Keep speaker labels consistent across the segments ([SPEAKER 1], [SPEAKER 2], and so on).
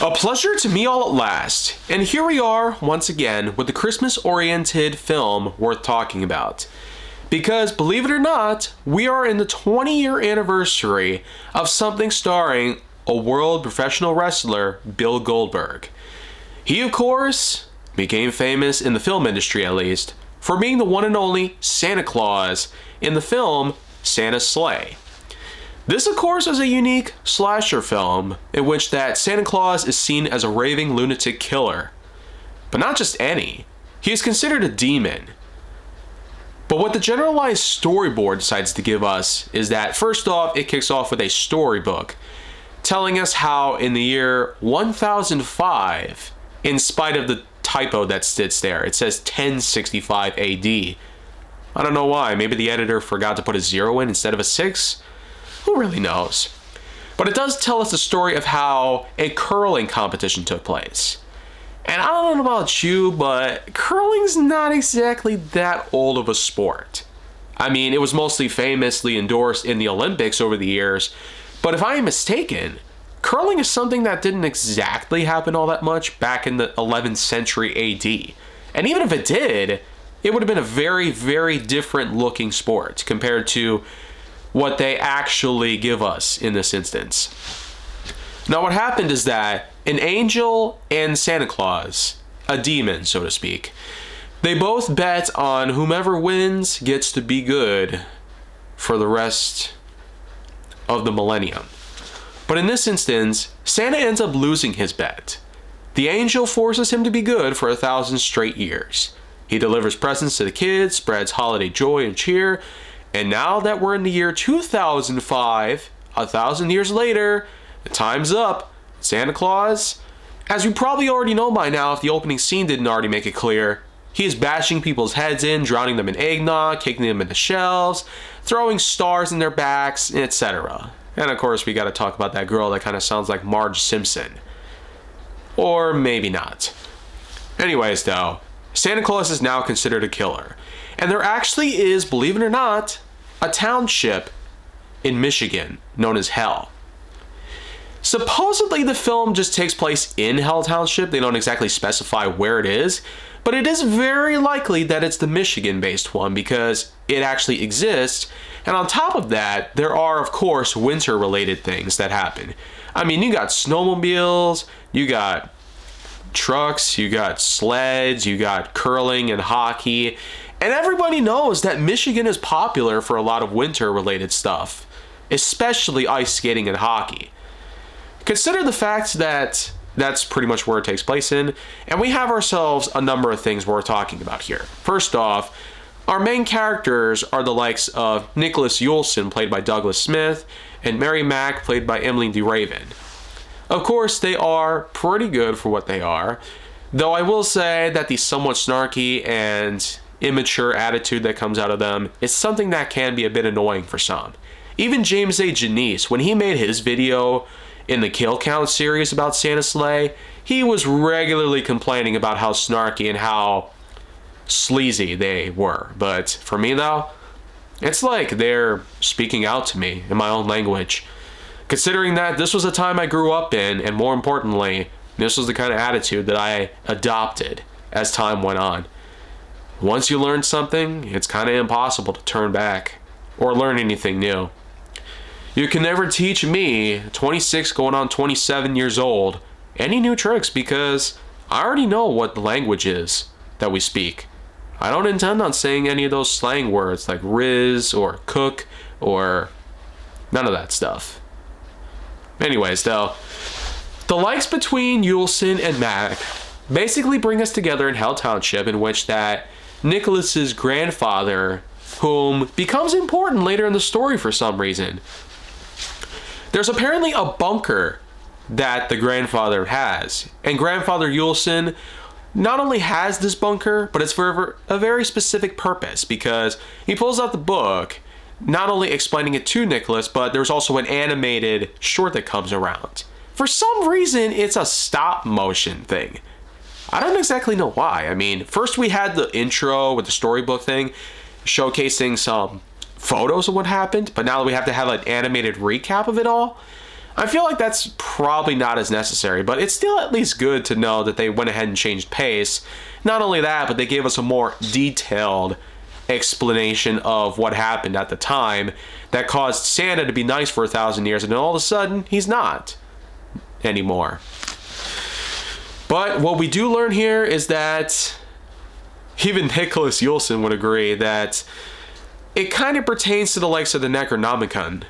[SPEAKER 1] A pleasure to meet all at last, and here we are once again with the Christmas-oriented film worth talking about. Because, believe it or not, we are in the 20-year anniversary of something starring a world professional wrestler, Bill Goldberg. He, of course, became famous in the film industry at least, for being the one and only Santa Claus in the film Santa's Slay. This, of course, is a unique slasher film in which that Santa Claus is seen as a raving lunatic killer. But not just any. He is considered a demon. But what the generalized storyboard decides to give us is that, first off, it kicks off with a storybook telling us how in the year 1005, in spite of the typo that sits there, it says 1065 AD. I don't know why. Maybe the editor forgot to put a 0 in instead of a 6? Who really knows? But it does tell us the story of how a curling competition took place. And I don't know about you, but curling's not exactly that old of a sport. I mean, it was mostly famously endorsed in the Olympics over the years, but if I am mistaken, curling is something that didn't exactly happen all that much back in the 11th century AD. And even if it did, it would have been a very, very different looking sport compared to what they actually give us in this instance. Now, what happened is that an angel and Santa Claus, a demon, so to speak, they both bet on whomever wins gets to be good for the rest of the millennium. But in this instance, Santa ends up losing his bet. The angel forces him to be good for 1,000 straight years. He delivers presents to the kids, spreads holiday joy and cheer, and now that we're in the year 2005, 1,000 years later, the time's up. Santa Claus, as we probably already know by now if the opening scene didn't already make it clear, he is bashing people's heads in, drowning them in eggnog, kicking them into shelves, throwing stars in their backs, etc. And of course we gotta talk about that girl that kind of sounds like Marge Simpson. Or maybe not. Anyways though, Santa Claus is now considered a killer. And there actually is, believe it or not, a township in Michigan known as Hell. Supposedly the film just takes place in Hell Township. They don't exactly specify where it is, but it is very likely that it's the Michigan-based one because it actually exists. And on top of that, there are, of course, winter-related things that happen. I mean, you got snowmobiles, you got trucks, you got sleds, you got curling and hockey. And everybody knows that Michigan is popular for a lot of winter-related stuff, especially ice skating and hockey. Consider the fact that that's pretty much where it takes place in, and we have ourselves a number of things we're talking about here. First off, our main characters are the likes of Nicholas Yulson, played by Douglas Smith, and Mary Mack, played by Emily DeRaven. Of course, they are pretty good for what they are, though I will say that the somewhat snarky and immature attitude that comes out of them is something that can be a bit annoying for some. Even James A. Janisse, when he made his video in the Kill Count series about Santa's Slay, he was regularly complaining about how snarky and how sleazy they were. But for me though, it's like they're speaking out to me in my own language. Considering that this was a time I grew up in, and more importantly, this was the kind of attitude that I adopted as time went on. Once you learn something, it's kind of impossible to turn back or learn anything new. You can never teach me, 26 going on 27 years old, any new tricks because I already know what the language is that we speak. I don't intend on saying any of those slang words like Riz or cook or none of that stuff. Anyways though, the likes between Yulson and Mack basically bring us together in Hell Township, in which that Nicholas's grandfather, whom becomes important later in the story for some reason. There's apparently a bunker that the grandfather has, and Grandfather Yulson not only has this bunker, but it's for a very specific purpose, because he pulls out the book, not only explaining it to Nicholas, but there's also an animated short that comes around. For some reason, it's a stop motion thing. I don't exactly know why. I mean, first we had the intro with the storybook thing, showcasing some photos of what happened, but now we have to have an animated recap of it all. I feel like that's probably not as necessary, but it's still at least good to know that they went ahead and changed pace. Not only that, but they gave us a more detailed explanation of what happened at the time that caused Santa to be nice for 1,000 years, and then all of a sudden, he's not anymore. But what we do learn here is that even Nicholas Yulson would agree that it kind of pertains to the likes of the Necronomicon.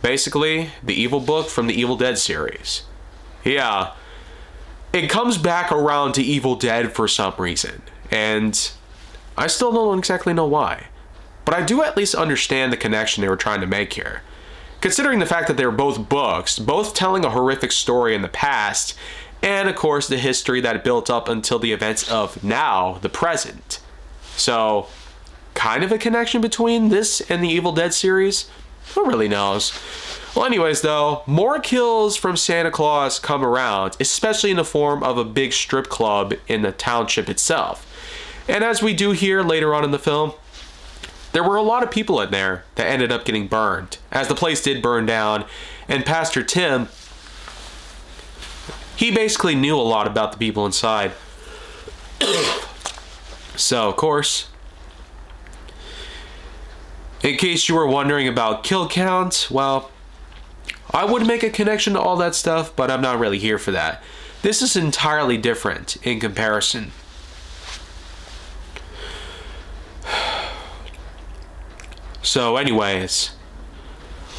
[SPEAKER 1] Basically, the evil book from the Evil Dead series. Yeah, it comes back around to Evil Dead for some reason, and I still don't exactly know why. But I do at least understand the connection they were trying to make here. Considering the fact that they were both books, both telling a horrific story in the past, and of course the history that built up until the events of now, the present. So, kind of a connection between this and the Evil Dead series? Who really knows? Well, anyways, though, more kills from Santa Claus come around, especially in the form of a big strip club in the township itself. And as we do hear later on in the film, there were a lot of people in there that ended up getting burned, as the place did burn down, and Pastor Tim, he basically knew a lot about the people inside. So, of course, in case you were wondering about kill count, well, I would make a connection to all that stuff, but I'm not really here for that. This is entirely different in comparison. So anyways,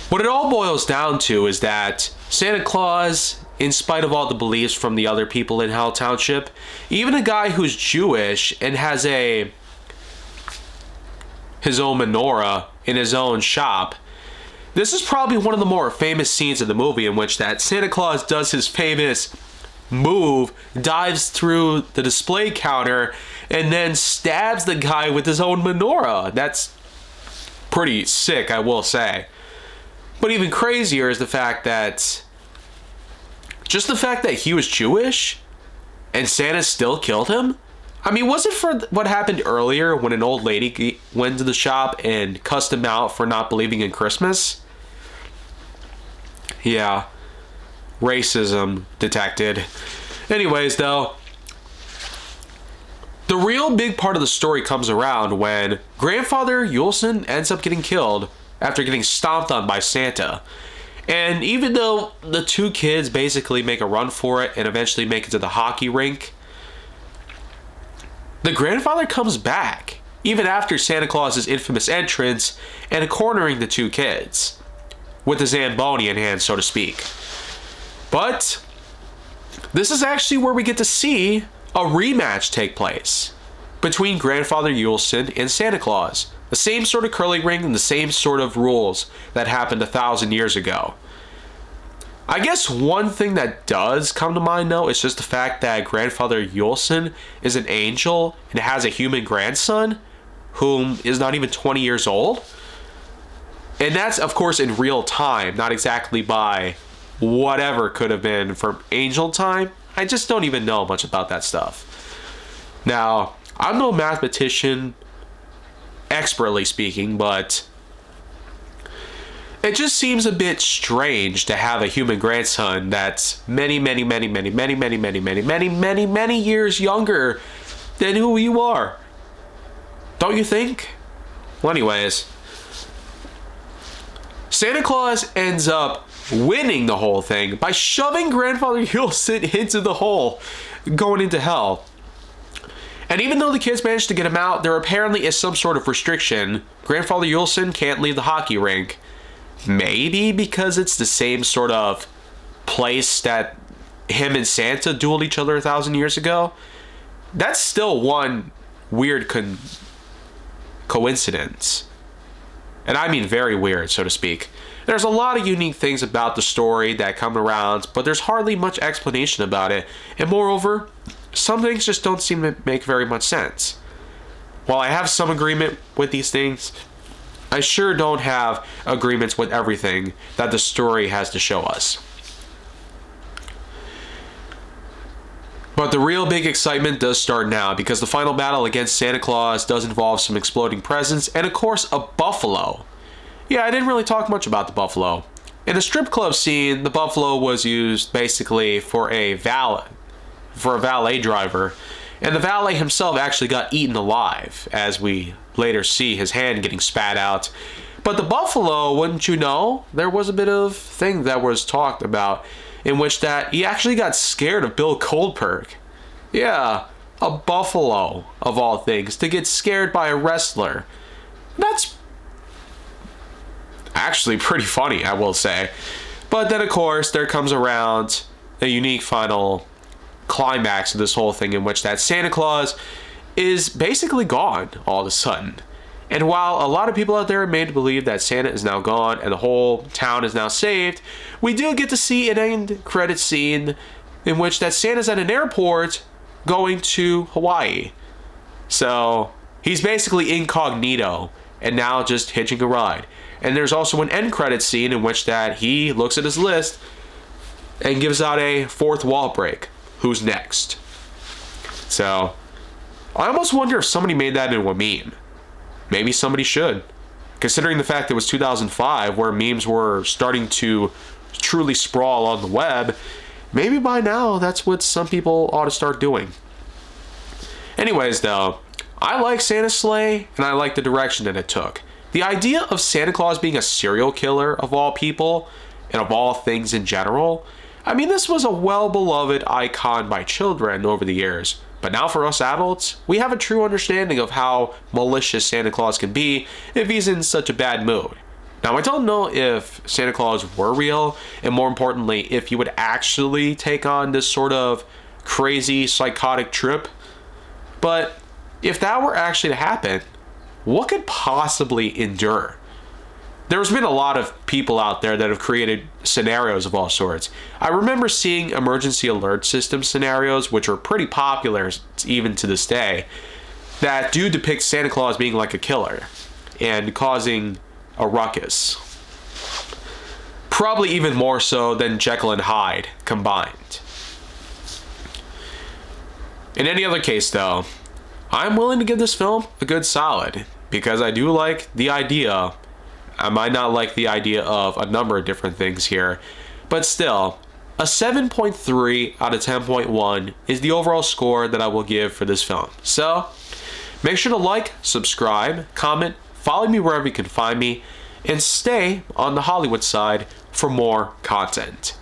[SPEAKER 1] what it all boils down to is that Santa Claus, in spite of all the beliefs from the other people in Hell Township, even a guy who's Jewish and has his own menorah in his own shop, this is probably one of the more famous scenes of the movie in which that Santa Claus does his famous move, dives through the display counter, and then stabs the guy with his own menorah. That's pretty sick, I will say. But even crazier is the fact that he was Jewish and Santa still killed him. I mean, was it for what happened earlier when an old lady went to the shop and cussed him out for not believing in Christmas? Yeah, racism detected. Anyways, though, the real big part of the story comes around when Grandfather Yulson ends up getting killed after getting stomped on by Santa. And even though the two kids basically make a run for it and eventually make it to the hockey rink, the grandfather comes back, even after Santa Claus's infamous entrance and cornering the two kids, with the Zamboni in hand, so to speak. But this is actually where we get to see a rematch take place between Grandfather Yulson and Santa Claus. The same sort of curling ring and the same sort of rules that happened 1,000 years ago. I guess one thing that does come to mind, though, is just the fact that Grandfather Yulson is an angel and has a human grandson whom is not even 20 years old. And that's, of course, in real time, not exactly by whatever could have been from angel time. I just don't even know much about that stuff. Now, I'm no mathematician, expertly speaking, but it just seems a bit strange to have a human grandson that's many years younger than who you are. Don't you think? Well, anyways, Santa Claus ends up winning the whole thing by shoving Grandfather Yulson into the hole, going into hell. And even though the kids managed to get him out, there apparently is some sort of restriction. Grandfather Yulson can't leave the hockey rink. Maybe because it's the same sort of place that him and Santa dueled each other 1,000 years ago. That's still one weird coincidence. And I mean very weird, so to speak. There's a lot of unique things about the story that come around, but there's hardly much explanation about it. And moreover, some things just don't seem to make very much sense. While I have some agreement with these things, I sure don't have agreements with everything that the story has to show us. But the real big excitement does start now, because the final battle against Santa Claus does involve some exploding presents and, of course, a buffalo. Yeah, I didn't really talk much about the buffalo. In the strip club scene, the buffalo was used basically for a valet driver, and the valet himself actually got eaten alive, as we later see his hand getting spat out. But the buffalo, wouldn't you know, there was a bit of thing that was talked about in which that he actually got scared of Bill Goldberg. Yeah, a buffalo, of all things, to get scared by a wrestler. That's actually pretty funny, I will say. But then, of course, there comes around a unique final climax of this whole thing in which that Santa Claus is basically gone all of a sudden. And while a lot of people out there are made to believe that Santa is now gone and the whole town is now saved, we do get to see an end credit scene in which that Santa's at an airport going to Hawaii. So he's basically incognito and now just hitching a ride. And there's also an end credit scene in which that he looks at his list and gives out a fourth wall break. Who's next? So I almost wonder if somebody made that into a meme. Maybe somebody should. Considering the fact that it was 2005 where memes were starting to truly sprawl on the web, maybe by now that's what some people ought to start doing. Anyways though, I like Santa's sleigh and I like the direction that it took. The idea of Santa Claus being a serial killer of all people and of all things in general, I mean, this was a well-beloved icon by children over the years. But now for us adults, we have a true understanding of how malicious Santa Claus can be if he's in such a bad mood. Now, I don't know if Santa Claus were real, and more importantly, if he would actually take on this sort of crazy, psychotic trip. But if that were actually to happen, what could possibly endure? There's been a lot of people out there that have created scenarios of all sorts. I remember seeing emergency alert system scenarios, which are pretty popular even to this day, that do depict Santa Claus being like a killer and causing a ruckus. Probably even more so than Jekyll and Hyde combined. In any other case though, I'm willing to give this film a good solid because I do like the idea. I might not like the idea of a number of different things here, but still, a 7.3 out of 10.1 is the overall score that I will give for this film. So, make sure to like, subscribe, comment, follow me wherever you can find me, and stay on the Hollywood side for more content.